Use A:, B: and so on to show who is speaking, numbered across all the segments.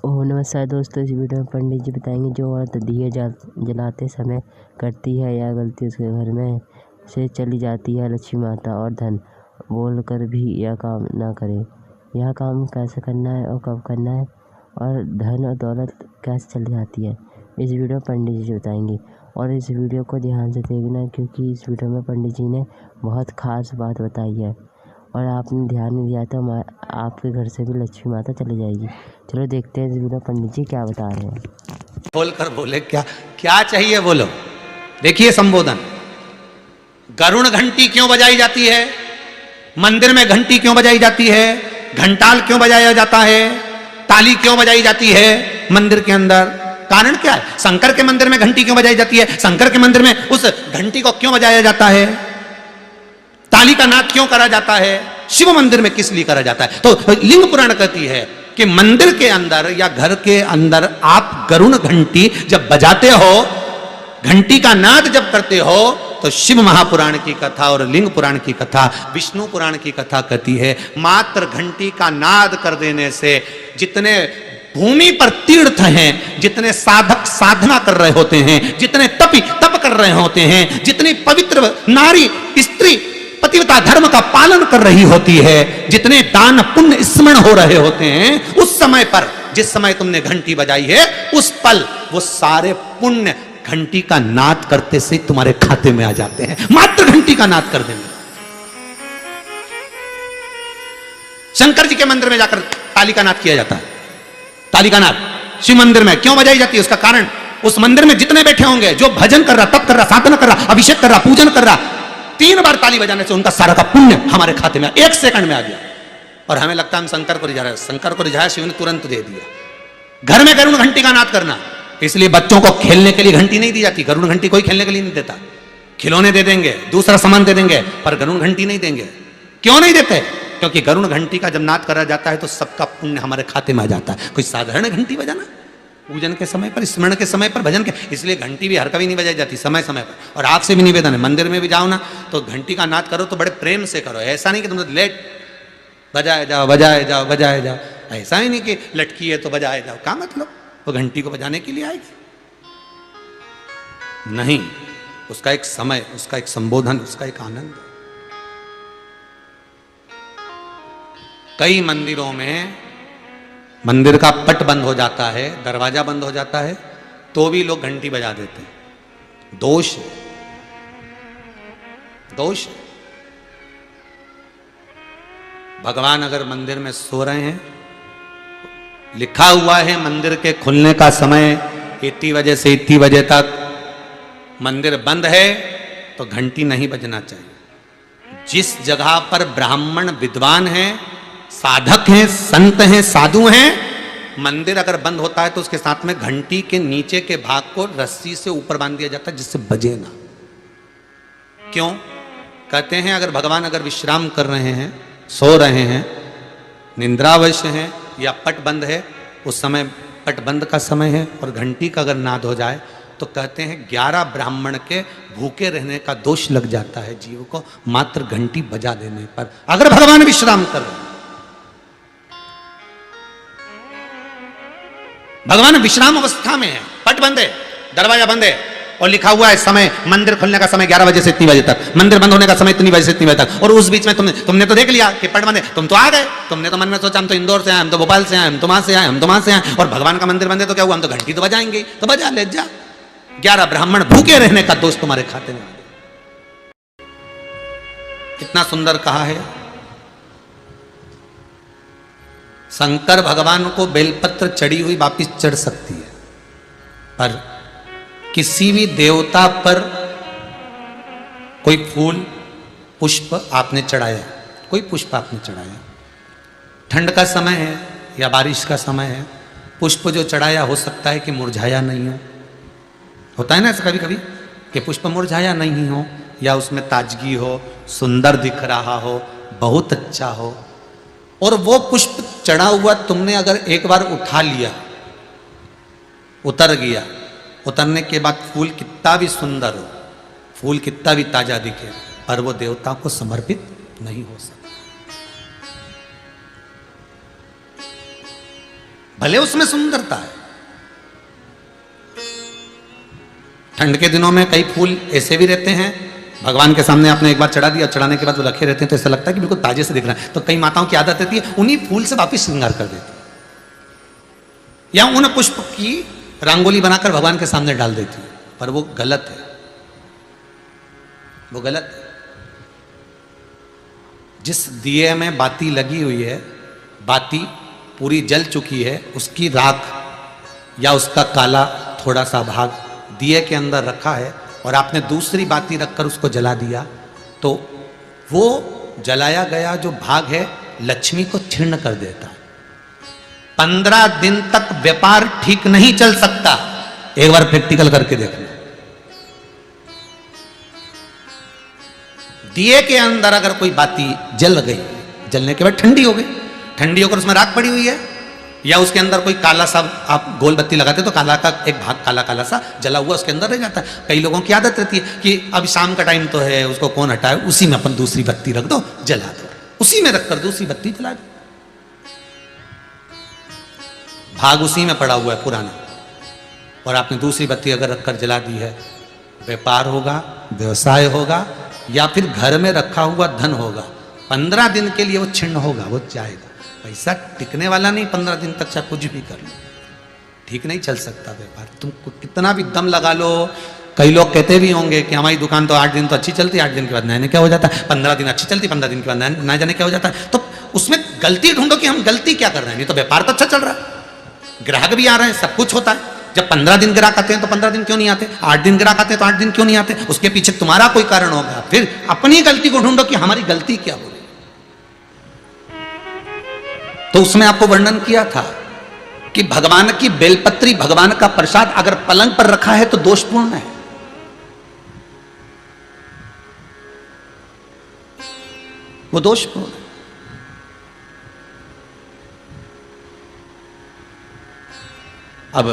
A: ओह नमस्कार दोस्तों, इस वीडियो में पंडित जी बताएंगे जो औरत दिए जलाते समय करती है या गलती उसके घर में से चली जाती है लक्ष्मी माता और धन बोलकर भी यह काम ना करे। यह काम कैसे करना है और कब करना है और धन और दौलत कैसे चली जाती है, इस वीडियो में पंडित जी बताएंगे। और इस वीडियो को ध्यान से देखना क्योंकि इस वीडियो में पंडित जी ने बहुत ख़ास बात बताई है और आपने ध्यान नहीं दिया तो आपके घर से भी लक्ष्मी माता चली जाएगी। चलो देखते हैं इस वीडियो पंडित जी क्या बता रहे हैं।
B: बोल कर बोले क्या क्या चाहिए बोलो। देखिए संबोधन, गरुण घंटी क्यों बजाई जाती है, मंदिर में घंटी क्यों बजाई जाती है, घंटाल क्यों बजाया जाता है, ताली क्यों बजाई जाती है मंदिर के अंदर, कारण क्या है। शंकर के मंदिर में घंटी क्यों बजाई जाती है, शंकर के मंदिर में उस घंटी को क्यों बजाया जाता है, ताली का नाद क्यों करा जाता है, शिव मंदिर में किस लिए करा जाता है। तो लिंग पुराण कहती है कि मंदिर के अंदर या घर के अंदर आप गरुण घंटी जब बजाते हो, घंटी का नाद जब करते हो, तो शिव महापुराण की कथा और लिंग पुराण की कथा, विष्णु पुराण की कथा कहती है मात्र घंटी का नाद कर देने से जितने भूमि पर तीर्थ हैं, जितने साधक साधना कर रहे होते हैं, जितने तपी तप कर रहे होते हैं, जितनी पवित्र नारी स्त्री पतिव्रता धर्म का पालन कर रही होती है, जितने दान पुण्य स्मरण हो रहे होते हैं, उस समय पर जिस समय तुमने घंटी बजाई है उस पल वो सारे पुण्य घंटी का नाद करते से तुम्हारे खाते में आ जाते हैं, मात्र घंटी का नाद कर देंगे। शंकर जी के मंदिर में जाकर ताली का नाद किया जाता है। ताली का नाद शिव मंदिर में क्यों बजाई जाती है, उसका कारण उस मंदिर में जितने बैठे होंगे, जो भजन कर रहा, तप कर रहा, साधना कर रहा, अभिषेक कर रहा, पूजन कर रहा, 3 बार ताली बजाने से उनका सारा का पुण्य हमारे खाते में 1 सेकंड में आ गया। और हमें लगता है हम शंकर को रिझा रहे हैं, शंकर को रिझाया, शिव ने तुरंत दे दिया। घर में गरुण घंटी का नाद करना, इसलिए बच्चों को खेलने के लिए घंटी नहीं दी जाती। गरुण घंटी कोई खेलने के लिए नहीं देता, खिलौने दे देंगे, दूसरा सामान दे देंगे, पर गरुण घंटी नहीं देंगे। क्यों नहीं देते, क्योंकि गरुण घंटी का जब नाद करा जाता है तो सबका पुण्य हमारे खाते में आ जाता है। कोई साधारण घंटी बजाना पूजन के समय पर, स्मरण के समय पर, भजन के, इसलिए घंटी भी हर कभी नहीं बजाई जाती, समय समय पर। और आपसे भी निवेदन है, मंदिर में भी जाओ ना तो घंटी का नाद करो तो बड़े प्रेम से करो। ऐसा नहीं कि तुम लेट बजाए जाओ बजाए जाओ बजाए जाओ, ऐसा ही नहीं कि लटकी है तो बजाए जाओ। क्या मतलब, वो घंटी को बजाने के लिए आएगी? नहीं, उसका एक समय, उसका एक संबोधन, उसका एक आनंद। कई मंदिरों में मंदिर का पट बंद हो जाता है, दरवाजा बंद हो जाता है, तो भी लोग घंटी बजा देते हैं। दोष है, दोष है। भगवान अगर मंदिर में सो रहे हैं, लिखा हुआ है मंदिर के खुलने का समय इतनी बजे से इतनी बजे तक, मंदिर बंद है तो घंटी नहीं बजना चाहिए। जिस जगह पर ब्राह्मण विद्वान हैं, साधक हैं, संत हैं, साधु हैं, मंदिर अगर बंद होता है तो उसके साथ में घंटी के नीचे के भाग को रस्सी से ऊपर बांध दिया जाता है जिससे बजे ना। क्यों? कहते हैं अगर भगवान अगर विश्राम कर रहे हैं, सो रहे हैं, निंद्रावश हैं या पट बंद है, उस समय पट बंद का समय है और घंटी का अगर नाद हो जाए तो कहते हैं 11 ब्राह्मण के भूखे रहने का दोष लग जाता है जीव को, मात्र घंटी बजा देने पर, अगर भगवान विश्राम कर रहे हैं। भगवान विश्राम अवस्था में है, पट बंद है, दरवाजा बंद है और लिखा हुआ है समय, मंदिर खुलने का समय 11 बजे से इतनी बजे तक, मंदिर बंद होने का समय इतनी बजे से इतनी बजे तक, और उस बीच में तुमने तो देख लिया कि पट बंद है, तुम तो आ गए, तुमने तो मन में सोचा हम तो इंदौर से आए, हम तो भोपाल से आए, हम तो वहां से आए, हम तो वहां से आए, और भगवान का मंदिर बंद है तो क्या हुआ, हम तो घंटी तो बजाएंगे, तो बजा ले जा। 11 ब्राह्मण भूखे रहने का दोष तुम्हारे खाते में। कितना सुंदर कहा है। शंकर भगवान को बेलपत्र चढ़ी हुई वापिस चढ़ सकती है, पर किसी भी देवता पर कोई फूल पुष्प आपने चढ़ाया, कोई पुष्प आपने चढ़ाया, ठंड का समय है या बारिश का समय है, पुष्प जो चढ़ाया हो सकता है कि मुरझाया नहीं हो। होता है ना ऐसा कभी कभी कि पुष्प मुरझाया नहीं हो या उसमें ताजगी हो, सुंदर दिख रहा हो, बहुत अच्छा हो, और वो पुष्प चढ़ा हुआ तुमने अगर एक बार उठा लिया, उतर गया, उतरने के बाद फूल कितना भी सुंदर हो, फूल कितना भी ताजा दिखे, पर वो देवता को समर्पित नहीं हो सकता। भले उसमें सुंदरता है। ठंड के दिनों में कई फूल ऐसे भी रहते हैं, भगवान के सामने आपने एक बार चढ़ा दिया, चढ़ाने के बाद वो रखे रहते हैं तो ऐसा लगता है कि बिल्कुल ताजे से दिख रहा है। तो कई माताओं की आदत रहती है उन्हीं फूल से वापिस श्रृंगार कर देती है, या उन पुष्प की रंगोली बनाकर भगवान के सामने डाल देती है, पर वो गलत है, वो गलत है। जिस दिए में बाती लगी हुई है, बाती पूरी जल चुकी है, उसकी राख या उसका काला थोड़ा सा भाग दिए के अंदर रखा है और आपने दूसरी बाती रखकर उसको जला दिया, तो वो जलाया गया जो भाग है लक्ष्मी को क्षीण कर देता है। 15 दिन तक व्यापार ठीक नहीं चल सकता। एक बार प्रैक्टिकल करके देखना। दिए के अंदर अगर कोई बाती जल गई, जलने के बाद ठंडी हो गई, ठंडी होकर उसमें राख पड़ी हुई है, या उसके अंदर कोई काला सा आप गोल बत्ती लगाते तो काला का एक भाग काला काला सा जला हुआ उसके अंदर रह जाता है। कई लोगों की आदत रहती है कि अब शाम का टाइम तो है, उसको कौन हटाए, उसी में अपन दूसरी बत्ती रख दो, जला दो, उसी में रखकर दूसरी बत्ती जला दो। भाग उसी में पड़ा हुआ है पुराना, और आपने दूसरी बत्ती अगर रखकर जला दी है, व्यापार होगा, व्यवसाय होगा, या फिर घर में रखा हुआ धन होगा, 15 दिन के लिए वो छिन्न होगा, वो जाएगा। पैसा टिकने वाला नहीं 15 दिन तक, चाहे कुछ भी कर लो, ठीक नहीं चल सकता व्यापार। तुम कितना भी दम लगा लो। कई लोग कहते भी होंगे कि हमारी दुकान तो 8 दिन तो अच्छी चलती है, 8 दिन के बाद नए क्या हो जाता है, 15 दिन अच्छी चलती, 15 दिन के बाद नया जाने क्या हो जाता है। तो उसमें गलती ढूंढो कि हम गलती क्या कर रहे हैं। नहीं तो व्यापार तो अच्छा चल रहा है, ग्राहक भी आ रहे हैं, सब कुछ होता है। जब 15 दिन ग्राहक आते हैं तो 15 दिन क्यों नहीं आते, 8 दिन ग्राहक आते हैं तो 8 दिन क्यों नहीं आते, उसके पीछे तुम्हारा कोई कारण होगा। फिर अपनी गलती को ढूंढो कि हमारी गलती क्या हो रही। तो उसमें आपको वर्णन किया था कि भगवान की बेलपत्री, भगवान का प्रसाद अगर पलंग पर रखा है तो दोषपूर्ण है। वो दोषपूर्ण है। अब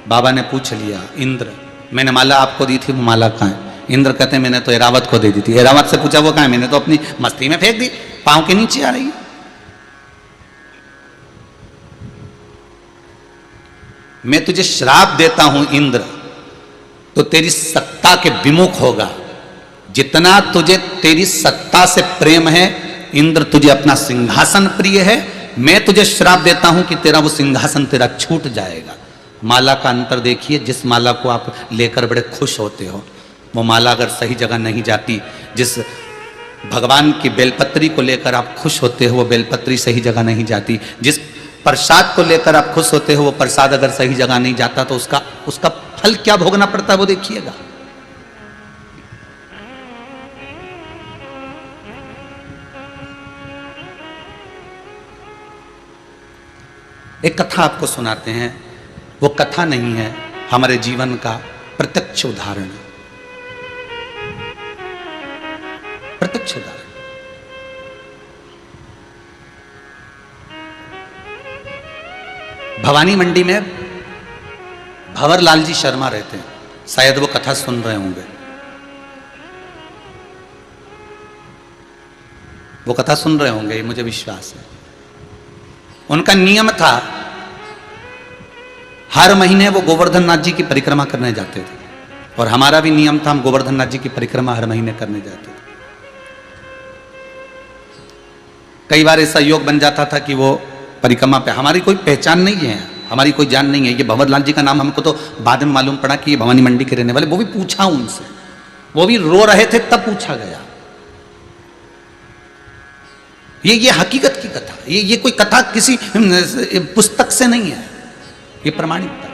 B: बाबा ने पूछ लिया, इंद्र मैंने माला आपको दी थी, वो माला कहाँ है? इंद्र कहते हैं मैंने तो एरावत को दे दी थी। एरावत से पूछा वो कहाँ है? मैंने तो अपनी मस्ती में फेंक दी, पांव के नीचे आ रही है। मैं तुझे श्राप देता हूं इंद्र, तो तेरी सत्ता के विमुख होगा। जितना तुझे तेरी सत्ता से प्रेम है इंद्र, तुझे अपना सिंहासन प्रिय है, मैं तुझे श्राप देता हूं कि तेरा वो सिंहासन तेरा छूट जाएगा। माला का अंतर देखिए, जिस माला को आप लेकर बड़े खुश होते हो, वो माला अगर सही जगह नहीं जाती, जिस भगवान की बेलपत्री को लेकर आप खुश होते हो वो बेलपत्री सही जगह नहीं जाती, जिस प्रसाद को लेकर आप खुश होते हो वो प्रसाद अगर सही जगह नहीं जाता तो उसका फल क्या भोगना पड़ता है वो देखिएगा। एक कथा आपको सुनाते हैं, वो कथा नहीं है, हमारे जीवन का प्रत्यक्ष उदाहरण है। प्रत्यक्ष उदाहरण। भवानी मंडी में भंवरलाल जी शर्मा रहते हैं, शायद वो कथा सुन रहे होंगे। वो कथा सुन रहे होंगे, मुझे विश्वास है। उनका नियम था, हर महीने वो गोवर्धन नाथ जी की परिक्रमा करने जाते थे, और हमारा भी नियम था, हम गोवर्धन नाथ जी की परिक्रमा हर महीने करने जाते थे। कई बार ऐसा योग बन जाता था कि वो परिक्रमा पे हमारी कोई पहचान नहीं है, हमारी कोई जान नहीं है। ये भंवरलाल जी का नाम हमको तो बाद में मालूम पड़ा कि ये भवानी मंडी के रहने वाले, वो भी पूछा उनसे, वो भी रो रहे थे तब पूछा गया। ये हकीकत की कथा, ये कोई कथा किसी पुस्तक से नहीं है, ये प्रमाणित था।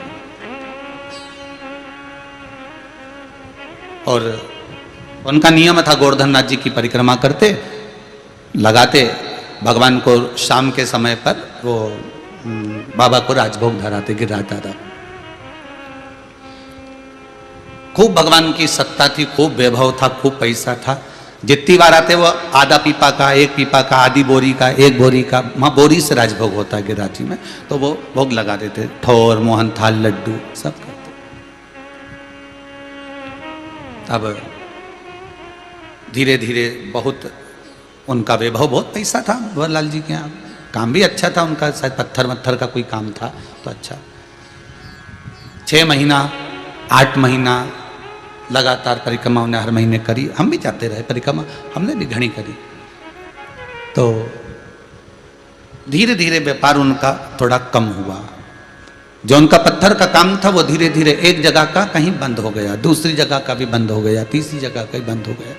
B: और उनका नियम था, गोवर्धन नाथ जी की परिक्रमा करते, लगाते, भगवान को शाम के समय पर वो बाबा को राजभोग धराते, गिराता था। खूब भगवान की सत्ता थी, खूब वैभव था, खूब पैसा था। जितनी बार आते वो आधा पीपा का, एक पीपा का, आधी बोरी का, एक बोरी का, वहाँ बोरी से राजभोग होता है गिराची में, तो वो भोग लगा देते, ठोर, मोहन थाल, लड्डू सब करते। अब धीरे धीरे बहुत उनका वैभव, बहुत पैसा था भंवरलाल जी के यहाँ, काम भी अच्छा था उनका, शायद पत्थर वत्थर का कोई काम था तो अच्छा। 6 महीना 8 महीना लगातार परिक्रमा उन्हें हर महीने करी। हम भी जाते रहे परिक्रमा, हमने भी घनी करी। तो धीरे धीरे व्यापार उनका थोड़ा कम हुआ। जो उनका पत्थर का काम था वो धीरे धीरे एक जगह का कहीं बंद हो गया, दूसरी जगह का भी बंद हो गया, तीसरी जगह का भी बंद हो गया।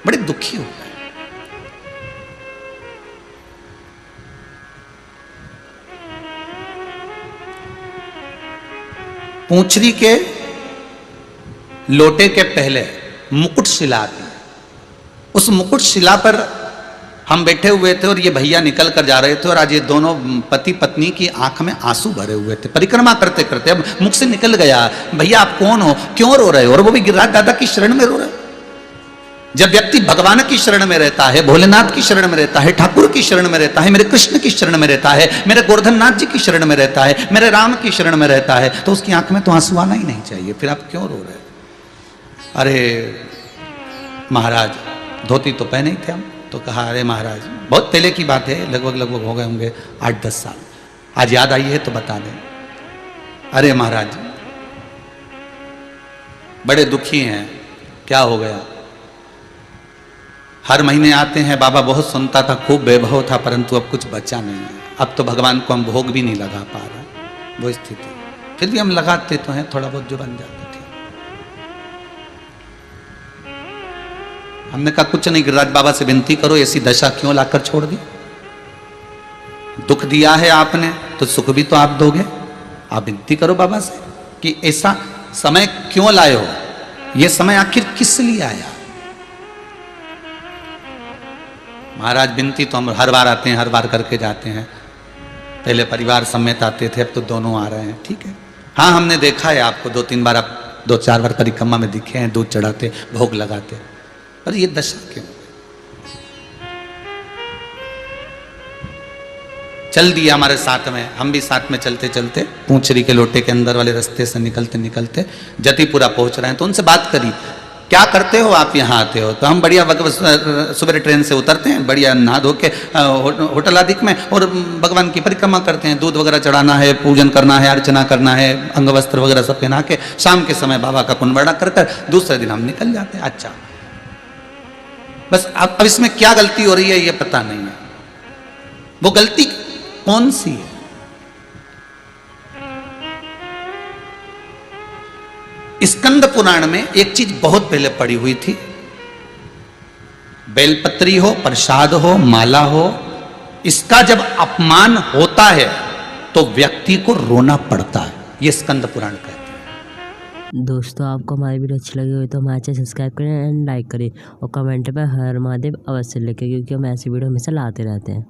B: बड़े दुखी हो गए। पूंछरी के लोटे के पहले मुकुट शिला थी। उस मुकुट शिला पर हम बैठे हुए थे और ये भैया निकल कर जा रहे थे, और आज ये दोनों पति पत्नी की आंख में आंसू भरे हुए थे परिक्रमा करते करते। अब मुख से निकल गया, भैया आप कौन हो, क्यों रो रहे हो? और वो भी गिरिराज दादा की शरण में रो रहे। जब व्यक्ति भगवान की शरण में रहता है, भोलेनाथ की शरण में रहता है, ठाकुर की शरण में रहता है, मेरे कृष्ण की शरण में रहता है, मेरे गोवर्धननाथ जी की शरण में रहता है, मेरे राम की शरण में रहता है, तो उसकी आंख में तो आंसू आना ही नहीं चाहिए। फिर आप क्यों रो रहे? अरे महाराज धोती तो पहने ही थे हम। तो कहा अरे महाराज, बहुत पहले की बात है, लगभग हो गए होंगे 8-10 साल, आज याद आई है तो बता दें। अरे महाराज बड़े दुखी हैं, क्या हो गया? हर महीने आते हैं, बाबा बहुत सुनता था, खूब वैभव था, परंतु अब कुछ बचा नहीं है। अब तो भगवान को हम भोग भी नहीं लगा पा रहा, वो स्थिति। फिर भी हम लगाते तो हैं, थोड़ा बहुत जो बन जाता था। हमने कहा कुछ नहीं, गिरिराज बाबा से विनती करो, ऐसी दशा क्यों लाकर छोड़ दी? दुख दिया है आपने तो सुख भी तो आप दोगे। आप विनती करो बाबा से कि ऐसा समय क्यों लाए हो, यह समय आखिर किस लिए आया? महाराज विनती तो हम हर बार आते हैं, हर बार करके जाते हैं। पहले परिवार समेत आते थे, अब तो दोनों आ रहे हैं। ठीक है, हाँ हमने देखा है आपको 2-3 बार, आप 2-4 बार परिक्रमा में दिखे हैं, दूध चढ़ाते, भोग लगाते। पर ये दशा क्यों? चल दिया हमारे साथ में, हम भी साथ में चलते चलते पूंछरी के लोटे के अंदर वाले रास्ते से निकलते निकलते जतिपुरा पहुंच रहे हैं। तो उनसे बात करी, क्या करते हो आप यहाँ आते हो? तो हम बढ़िया सुबह ट्रेन से उतरते हैं, बढ़िया नहा धो के होटल आदि में, और भगवान की परिक्रमा करते हैं। दूध वगैरह चढ़ाना है, पूजन करना है, अर्चना करना है, अंग वस्त्र वगैरह सब पहना के शाम के समय बाबा का कुंभड़ा कर कर दूसरे दिन हम निकल जाते हैं। अच्छा, बस अब इसमें क्या गलती हो रही है ये पता नहीं है। वो गलती कौन सी है? स्कंद पुराण में एक चीज बहुत पहले पड़ी हुई थी, बेलपत्री हो, प्रसाद हो, माला हो, इसका जब अपमान होता है तो व्यक्ति को रोना पड़ता है। ये स्कंद पुराण कहते हैं।
A: दोस्तों आपको हमारी वीडियो अच्छी लगी हो तो हमारे चैनल सब्सक्राइब करें एंड लाइक करें, और कमेंट पर हर महादेव अवश्य लिखें, क्योंकि हम ऐसी वीडियो हमेशा लाते रहते हैं।